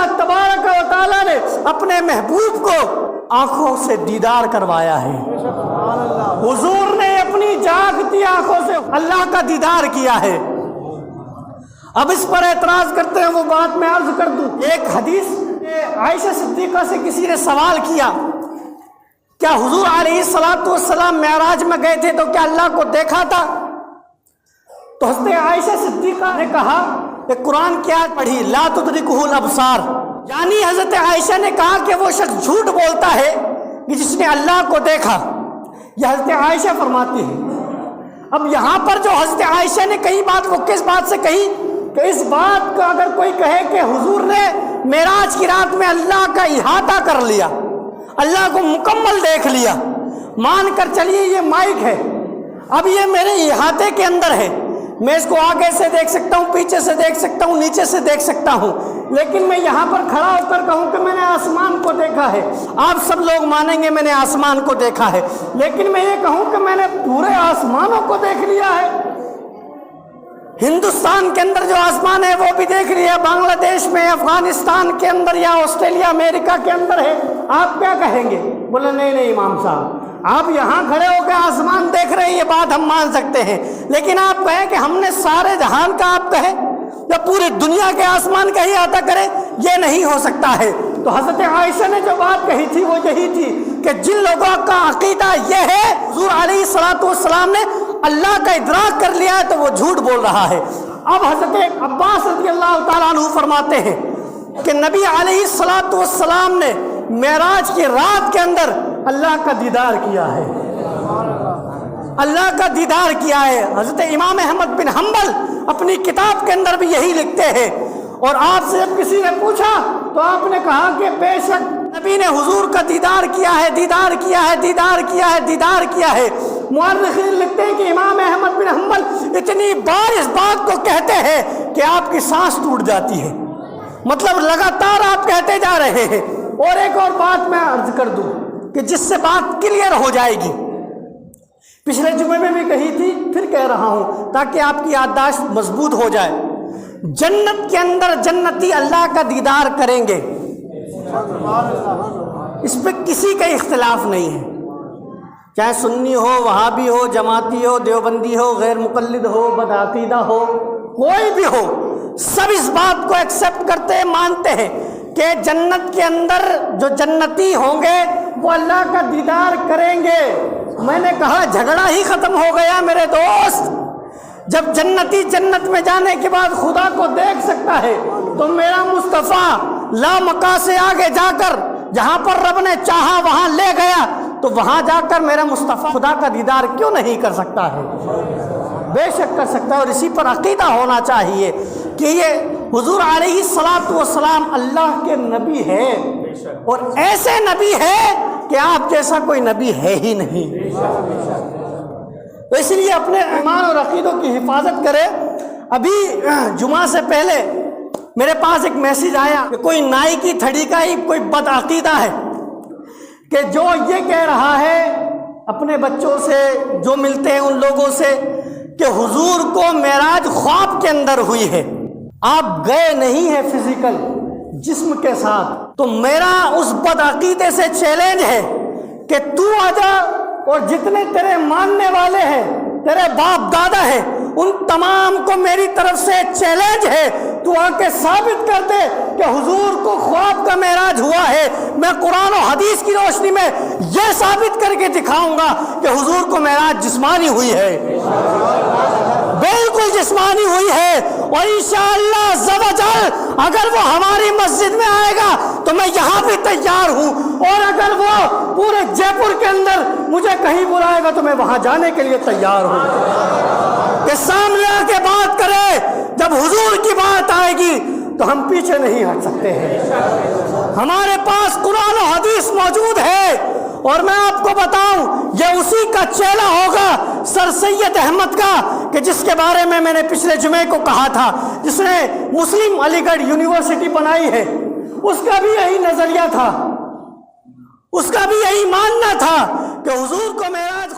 اللہ تبارک و تعالیٰ نے اپنے محبوب کو آنکھوں سے دیدار کروایا ہے۔ حضور نے اپنی جاگتی آنکھوں سے اللہ کا دیدار کیا ہے۔ اب اس پر اعتراض کرتے ہیں وہ بات میں عرض کر دوں۔ ایک حدیث عائشہ صدیقہ سے کسی نے سوال کیا، کیا حضور علیہ السلام معراج میں گئے تھے تو کیا اللہ کو دیکھا تھا؟ تو حضرت عائشہ صدیقہ نے کہا کہ قرآن کی آیت پڑھی لا تدرکہ الابصار، یعنی حضرت عائشہ نے کہا کہ وہ شخص جھوٹ بولتا ہے کہ جس نے اللہ کو دیکھا، یہ حضرت عائشہ فرماتی ہے۔ اب یہاں پر جو حضرت عائشہ نے کئی بات، وہ کس بات سے کہی کہ اس بات کو اگر کوئی کہے کہ حضور نے معراج کی رات میں اللہ کا احاطہ کر لیا، اللہ کو مکمل دیکھ لیا، مان کر چلیے یہ مائک ہے، اب یہ میرے احاطے کے اندر ہے، میں اس کو آگے سے دیکھ سکتا ہوں، پیچھے سے دیکھ سکتا ہوں، نیچے سے دیکھ سکتا ہوں، لیکن میں یہاں پر کھڑا ہو کر کہوں کہ میں نے آسمان کو دیکھا ہے، آپ سب لوگ مانیں گے میں نے آسمان کو دیکھا ہے، لیکن میں یہ کہوں کہ میں نے پورے آسمانوں کو دیکھ لیا ہے، ہندوستان کے اندر جو آسمان ہے وہ بھی دیکھ لیا، بنگلہ دیش میں، افغانستان کے اندر یا آسٹریلیا امریکہ کے اندر ہے، آپ کیا کہیں گے؟ بولے نہیں امام صاحب، آپ یہاں کھڑے ہو کے آسمان دیکھ رہے ہیں، یہ بات ہم مان سکتے ہیں، لیکن آپ کہیں کہ ہم نے سارے جہان کا آپ کہیں یا پوری دنیا کے آسمان کا ہی احاطہ کریں، یہ نہیں ہو سکتا ہے۔ تو حضرت عائشہ نے جو بات کہی تھی وہ یہی تھی کہ جن لوگوں کا عقیدہ یہ ہے حضور علیہ السلام نے اللہ کا ادراک کر لیا ہے تو وہ جھوٹ بول رہا ہے۔ اب حضرت عباس رضی اللہ تعالیٰ عنہ فرماتے ہیں کہ نبی علیہ السلام نے معراج کی رات کے اندر اللہ کا دیدار کیا ہے، اللہ کا دیدار کیا ہے۔ حضرت امام احمد بن حنبل اپنی کتاب کے اندر بھی یہی لکھتے ہیں، اور آپ سے جب کسی نے پوچھا تو آپ نے کہا کہ بے شک نبی نے حضور کا دیدار کیا ہے، دیدار کیا ہے، دیدار کیا ہے، دیدار کیا ہے۔ مورخین لکھتے ہیں کہ امام احمد بن حنبل اتنی بار اس بات کو کہتے ہیں کہ آپ کی سانس ٹوٹ جاتی ہے، مطلب لگاتار آپ کہتے جا رہے ہیں۔ اور ایک اور بات میں عرض کر دوں کہ جس سے بات کلیئر ہو جائے گی، پچھلے جمعے میں بھی کہی تھی، پھر کہہ رہا ہوں تاکہ آپ کی یادداشت مضبوط ہو جائے۔ جنت کے اندر جنتی اللہ کا دیدار کریں گے، اس پہ کسی کا اختلاف نہیں ہے، چاہے سنی ہو، وہابی ہو، جماعتی ہو، دیوبندی ہو، غیر مقلد ہو، بدعقیدہ ہو، کوئی بھی ہو، سب اس بات کو ایکسپٹ کرتے ہیں، مانتے ہیں کہ جنت کے اندر جو جنتی ہوں گے وہ اللہ کا دیدار کریں گے۔ میں نے کہا جھگڑا ہی ختم ہو گیا میرے دوست، جب جنتی جنت میں جانے کے بعد خدا کو دیکھ سکتا ہے تو میرا مصطفیٰ لامکاں سے آگے جا کر جہاں پر رب نے چاہا وہاں لے گیا، تو وہاں جا کر میرا مصطفیٰ خدا کا دیدار کیوں نہیں کر سکتا ہے؟ بے شک کر سکتا ہے، اور اسی پر عقیدہ ہونا چاہیے کہ یہ حضور علیہ السلام اللہ کے نبی ہے، اور ایسے نبی ہے کہ آپ جیسا کوئی نبی ہے ہی نہیں۔ تو اس لیے اپنے ایمان اور عقیدوں کی حفاظت کرے۔ ابھی جمعہ سے پہلے میرے پاس ایک میسیج آیا کہ کوئی نائی کی تھڑی کا ہی کوئی بدعقیدہ ہے کہ جو یہ کہہ رہا ہے اپنے بچوں سے جو ملتے ہیں ان لوگوں سے کہ حضور کو معراج خواب کے اندر ہوئی ہے، آپ گئے نہیں ہیں فزیکل جسم کے ساتھ۔ تو میرا اس بدعقیدے سے چیلنج ہے کہ تو آجا اور جتنے تیرے ماننے والے ہیں، تیرے باپ دادا ہیں، ان تمام کو میری طرف سے چیلنج ہے، تو آ کے ثابت کر دے کہ حضور کو خواب کا معراج ہوا ہے۔ میں قرآن و حدیث کی روشنی میں یہ ثابت کر کے دکھاؤں گا کہ حضور کو معراج جسمانی ہوئی ہے، بالکل جسمانی ہوئی ہے، اور انشاءاللہ عز و جل اگر وہ ہماری مسجد میں آئے گا تو میں یہاں بھی تیار ہوں، اور اگر وہ پورے جے پور کے اندر مجھے کہیں بلائے گا تو میں وہاں جانے کے لیے تیار ہوں کہ سامنے آ کے بات کرے۔ جب حضور کی بات آئے گی تو ہم پیچھے نہیں ہٹ سکتے ہیں، ہمارے پاس قرآن و حدیث موجود ہے۔ اور میں آپ کو بتاؤں یہ اسی کا چیلا ہوگا سر سید احمد کا، کہ جس کے بارے میں نے پچھلے جمعے کو کہا تھا، جس نے مسلم علی گڑھ یونیورسٹی بنائی ہے، اس کا بھی یہی نظریہ تھا، اس کا بھی یہی ماننا تھا کہ حضور کو معراج